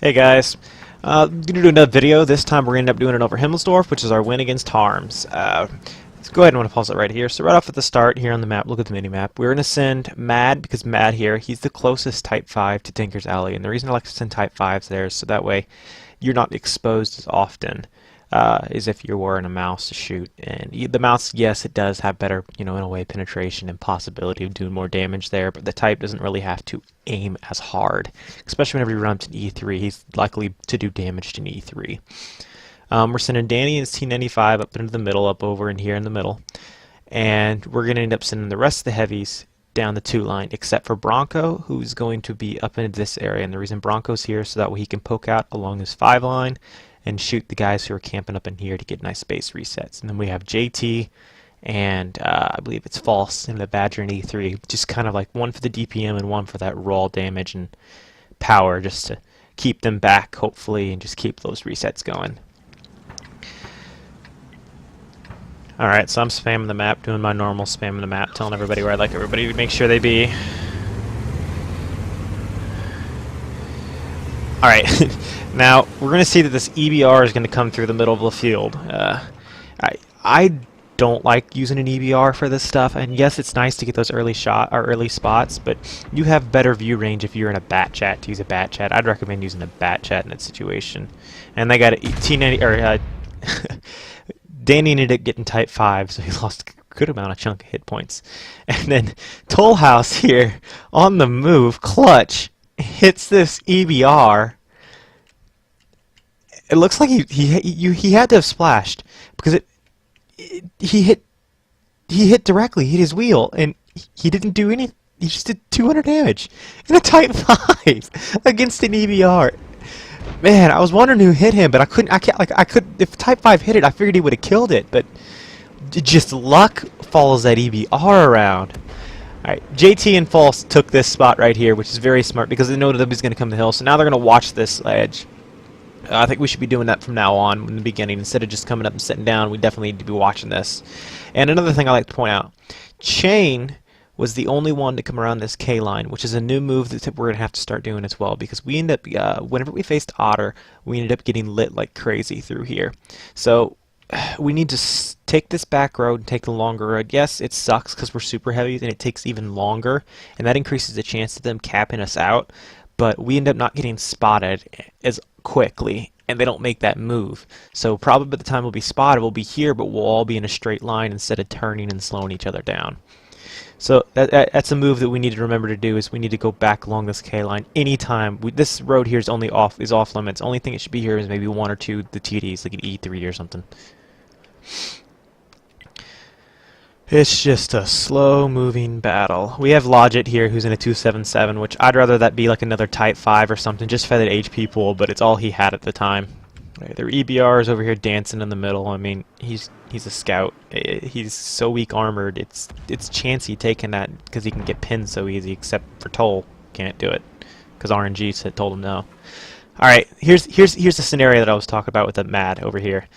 Hey guys, I'm going to do another video. This time we're going to end up doing it over Himmelsdorf, which is our win against HARMZ. Let's go ahead and want to pause it right here. So right off at the start here on the map, look at the mini-map. We're going to send Mad, because Mad here, he's the closest Type 5 to Tinker's Alley. And the reason I like to send Type 5s there is so that way you're not exposed as often as if you were in a mouse to shoot. And the mouse, yes, it does have better, in a way, penetration and possibility of doing more damage there, but the Type doesn't really have to aim as hard, especially whenever you run up to E3. He's likely to do damage to E3. We're sending Danny and his T95 up into the middle, up over in here in the middle, and we're going to end up sending the rest of the heavies down the 2 line, except for Bronco, who's going to be up into this area. And the reason Bronco's here so that way he can poke out along his 5 line and shoot the guys who are camping up in here to get nice base resets. And then we have JT and I believe it's False in the Badger and E3, just kind of like one for the DPM and one for that raw damage and power, just to keep them back hopefully and just keep those resets going. Alright, so I'm spamming the map, doing my normal spamming the map, telling everybody where I'd like everybody to make sure they be. Alright, now we're going to see that this EBR is going to come through the middle of the field. I don't like using an EBR for this stuff, and yes, it's nice to get those early spots, but you have better view range if you're in a bat chat to use a bat chat. I'd recommend using a bat chat in that situation. And they got a T90 or Danny ended up getting Type 5, so he lost a good amount of chunk of hit points. And then Toll House here on the move, clutch, hits this EBR. It looks like he had to have splashed because he hit directly, hit his wheel, and he didn't do any. He just did 200 damage in a Type 5 against an EBR. Man, I was wondering who hit him, but I couldn't. If Type 5 hit it, I figured he would have killed it, but just luck follows that EBR around. Alright, JT and False took this spot right here, which is very smart because they know that he's going to come to the hill, so now they're going to watch this ledge. I think we should be doing that from now on in the beginning. Instead of just coming up and sitting down, we definitely need to be watching this. And another thing I like to point out, Chain was the only one to come around this K line, which is a new move that we're going to have to start doing as well, because we end up, whenever we faced Otter, we ended up getting lit like crazy through here. So we need to take this back road and take the longer road. Yes, it sucks because we're super heavy and it takes even longer, and that increases the chance of them capping us out, but we end up not getting spotted as quickly, and they don't make that move. So probably by the time we'll be spotted, we'll be here, but we'll all be in a straight line instead of turning and slowing each other down. So that's a move that we need to remember to do, is we need to go back along this K line anytime. This road here is only off limits. Only thing it should be here is maybe 1 or 2 the TDs, like an E3 or something. It's just a slow moving battle. We have Logit here who's in a 277, which I'd rather that be like another Type 5 or something, just for that HP pool, but it's all he had at the time. There are EBRs over here dancing in the middle. I mean, he's a scout. He's so weak armored. It's chancy taking that because he can get pinned so easy, except for Toll can't do it because RNG told him no. All right, here's the scenario that I was talking about with the Mad over here.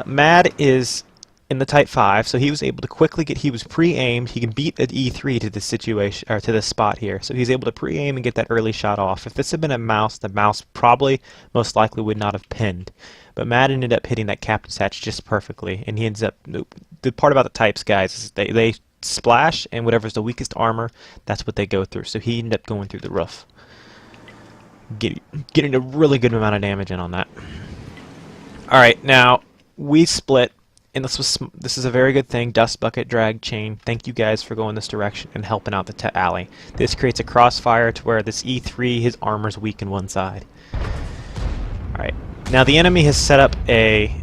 Mad is in the Type 5, so he was able to quickly he was pre-aimed. He can beat the E3 to this situation, or to this spot here. So he's able to pre-aim and get that early shot off. If this had been a mouse, the mouse probably most likely would not have pinned. But Matt ended up hitting that captain's hatch just perfectly, and he ends up. The part about the Types, guys, is they splash, and whatever's the weakest armor, that's what they go through. So he ended up going through the roof, getting a really good amount of damage in on that. All right, now we split. And this is a very good thing. Dust Bucket, Drag, Chain, thank you guys for going this direction and helping out the alley. This creates a crossfire to where this E3, his armor's weak in one side. Alright, now the enemy has set up a,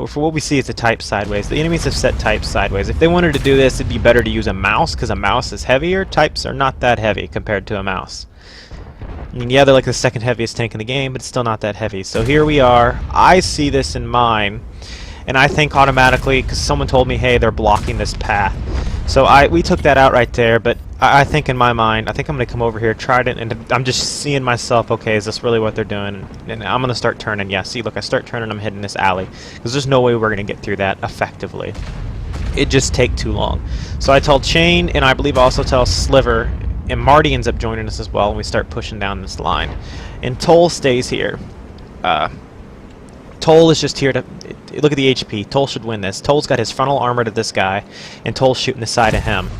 for what we see it's a Type sideways. The enemies have set Type sideways. If they wanted to do this, it'd be better to use a mouse, because a mouse is heavier. Types are not that heavy compared to a mouse. I mean, yeah, they're like the second heaviest tank in the game, but it's still not that heavy. So here we are. I see this in mine. And I think automatically, because someone told me, hey, they're blocking this path. So we took that out right there, but I think in my mind, I think I'm going to come over here, try it, and I'm just seeing myself, okay, is this really what they're doing? And I'm going to start turning. Yeah, see, look, I start turning, I'm hitting this alley. Because there's no way we're going to get through that effectively. It just take too long. So I told Chain, and I believe I also tell Sliver, and Marty ends up joining us as well, and we start pushing down this line. And Toll stays here. Toll is just here to look at the HP. Toll should win this. Toll's got his frontal armor to this guy, and Toll's shooting the side of him.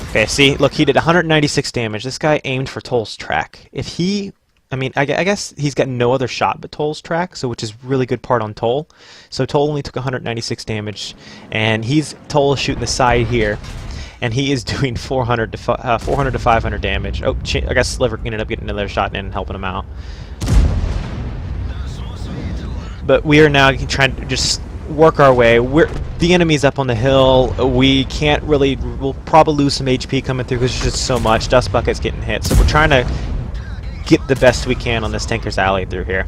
Okay, see, look, he did 196 damage. This guy aimed for Toll's track. If he, I mean, I guess he's got no other shot but Toll's track, so which is really good part on Toll. So Toll only took 196 damage, and Toll is shooting the side here, and he is doing 400 to 500 damage. Oh, I guess Sliver ended up getting another shot in and helping him out. But we are now trying to just work our way. The enemy's up on the hill. We can't really. We'll probably lose some HP coming through because there's just so much. Dust Bucket's getting hit, so we're trying to get the best we can on this Tinker's Alley through here.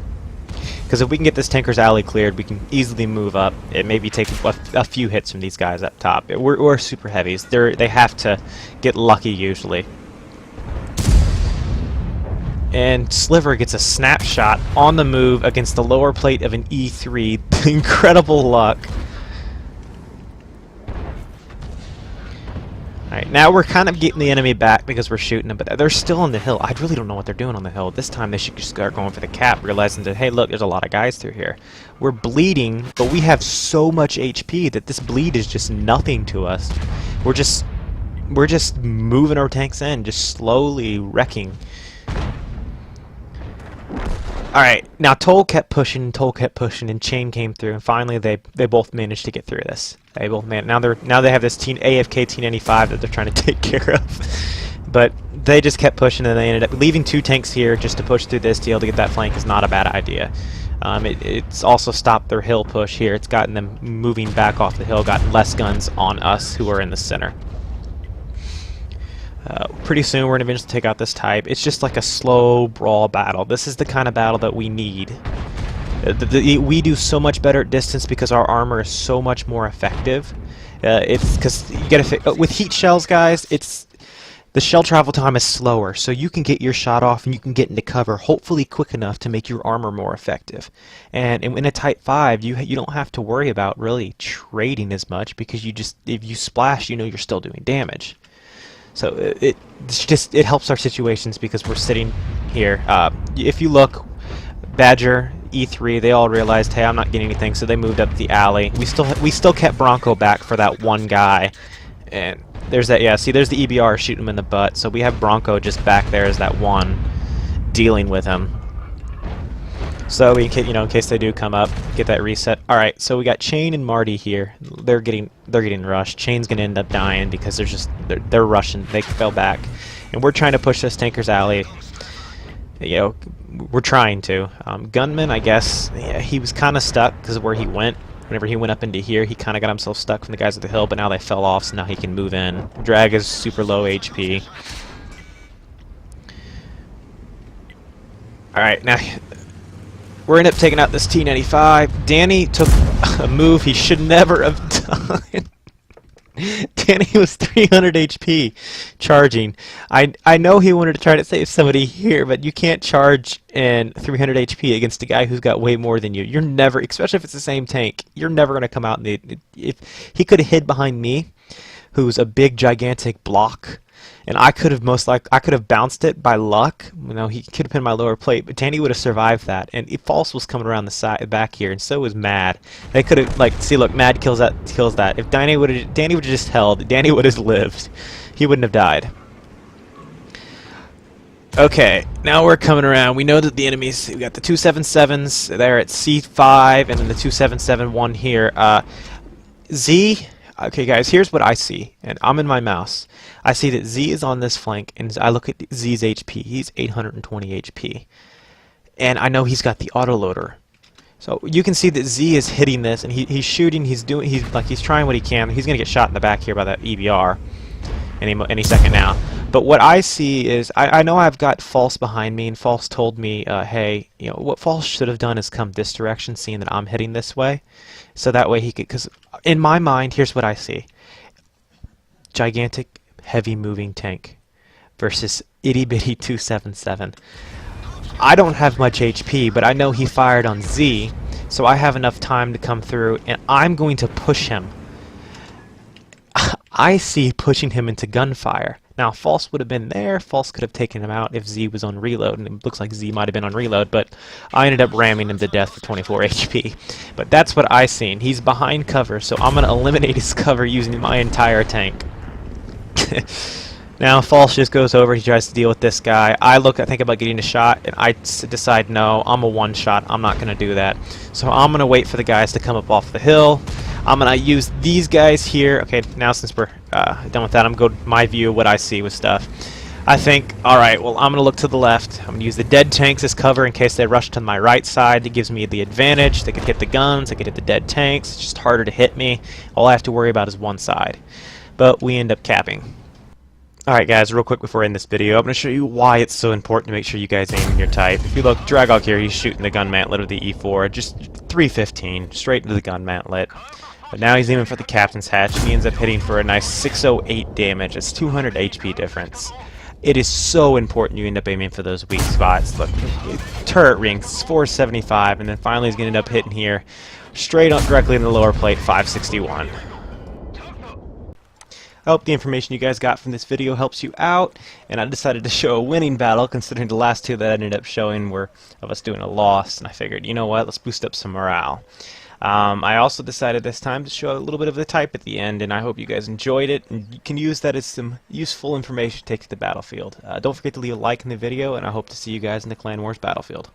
Because if we can get this Tinker's Alley cleared, we can easily move up. It maybe take a few hits from these guys up top. We're super heavies. They have to get lucky usually. And Sliver gets a snapshot on the move against the lower plate of an E3. Incredible luck. Alright, now we're kind of getting the enemy back because we're shooting them, but they're still on the hill. I really don't know what they're doing on the hill. This time they should just start going for the cap, realizing that, hey, look, there's a lot of guys through here. We're bleeding, but we have so much HP that this bleed is just nothing to us. We're just moving our tanks in, just slowly wrecking. Alright, now Toll kept pushing, and Chain came through, and finally they both managed to get through this. They both now they have this AFK T95 that they're trying to take care of. But they just kept pushing, and they ended up leaving 2 tanks here just to push through this deal to get that flank is not a bad idea. It's also stopped their hill push here. It's gotten them moving back off the hill, gotten less guns on us who are in the center. Pretty soon we're going to eventually take out this type. It's just like a slow brawl battle. This is the kind of battle that we need. We do so much better at distance because our armor is so much more effective. It's because you gotta with heat shells, guys. The shell travel time is slower, so you can get your shot off and you can get into cover, hopefully quick enough to make your armor more effective. And in a Type 5, you don't have to worry about really trading as much because if you splash, you know you're still doing damage. So it helps our situations because we're sitting here. If you look, Badger, E3, they all realized, hey, I'm not getting anything, so they moved up the alley. We still kept Bronco back for that one guy, and there's that. Yeah, see, there's the EBR shooting him in the butt. So we have Bronco just back there as that one, dealing with him. So in case they do come up, get that reset. All right, so we got Chain and Marty here. They're getting rushed. Chain's gonna end up dying because they're rushing. They fell back, and we're trying to push this Tinker's Alley. We're trying to. Gunman, I guess, yeah, he was kind of stuck because of where he went. Whenever he went up into here, he kind of got himself stuck from the guys at the hill, but now they fell off, so now he can move in. Drag is super low HP. All right, now we're end up taking out this T95. Danny took a move he should never have done. Danny was 300 HP charging. I know he wanted to try to save somebody here, but you can't charge in 300 HP against a guy who's got way more than you. You're never, especially if it's the same tank, you're never going to come out. If he could have hid behind me, who's a big, gigantic block, and I could have bounced it by luck. He could have pinned my lower plate, but Danny would have survived that. And if False was coming around the back here, and so was Mad. They could have see, look, Mad kills that. If Danny would have just held, Danny would have lived. He wouldn't have died. Okay, now we're coming around. We know that the enemies. We got the 277s. They're at C5, and then the 277-1 here. Z. Okay, guys, here's what I see, and I'm in my mouse. I see that Z is on this flank, and I look at Z's HP. He's 820 HP, and I know he's got the autoloader. So you can see that Z is hitting this, and he's shooting. He's trying what he can. He's gonna get shot in the back here by that EBR any second now. But what I see is I know I've got False behind me, and False told me, hey, what False should have done is come this direction, seeing that I'm heading this way. So that way he could, because in my mind, here's what I see. Gigantic, heavy moving tank versus itty bitty 277. I don't have much HP, but I know he fired on Z, so I have enough time to come through, and I'm going to push him. I see pushing him into gunfire. Now, False would have been there. False could have taken him out if Z was on reload, and it looks like Z might have been on reload, but I ended up ramming him to death for 24 HP. But that's what I seen. He's behind cover, so I'm going to eliminate his cover using my entire tank. Now, False just goes over, he tries to deal with this guy. I think about getting a shot, and I decide, no, I'm a one-shot, I'm not going to do that. So I'm going to wait for the guys to come up off the hill. I'm going to use these guys here. Okay, now since we're done with that, I'm going to go to my view of what I see with stuff. I think, alright, well, I'm going to look to the left. I'm going to use the dead tanks as cover in case they rush to my right side. It gives me the advantage. They could hit the guns, they could hit the dead tanks. It's just harder to hit me. All I have to worry about is one side. But we end up capping. Alright guys, real quick before I end this video, I'm going to show you why it's so important to make sure you guys aim in your type. If you look, Dragog here, he's shooting the gun mantlet of the E4, just 315, straight into the gun mantlet. But now he's aiming for the captain's hatch, and he ends up hitting for a nice 608 damage. It's 200 HP difference. It is so important you end up aiming for those weak spots. Look, turret rings, 475, and then finally he's going to end up hitting here, straight up directly in the lower plate, 561. I hope the information you guys got from this video helps you out, and I decided to show a winning battle considering the last two that I ended up showing were of us doing a loss, and I figured, you know what, let's boost up some morale. I also decided this time to show a little bit of the type at the end, and I hope you guys enjoyed it, and you can use that as some useful information to take to the battlefield. Don't forget to leave a like in the video, and I hope to see you guys in the Clan Wars battlefield.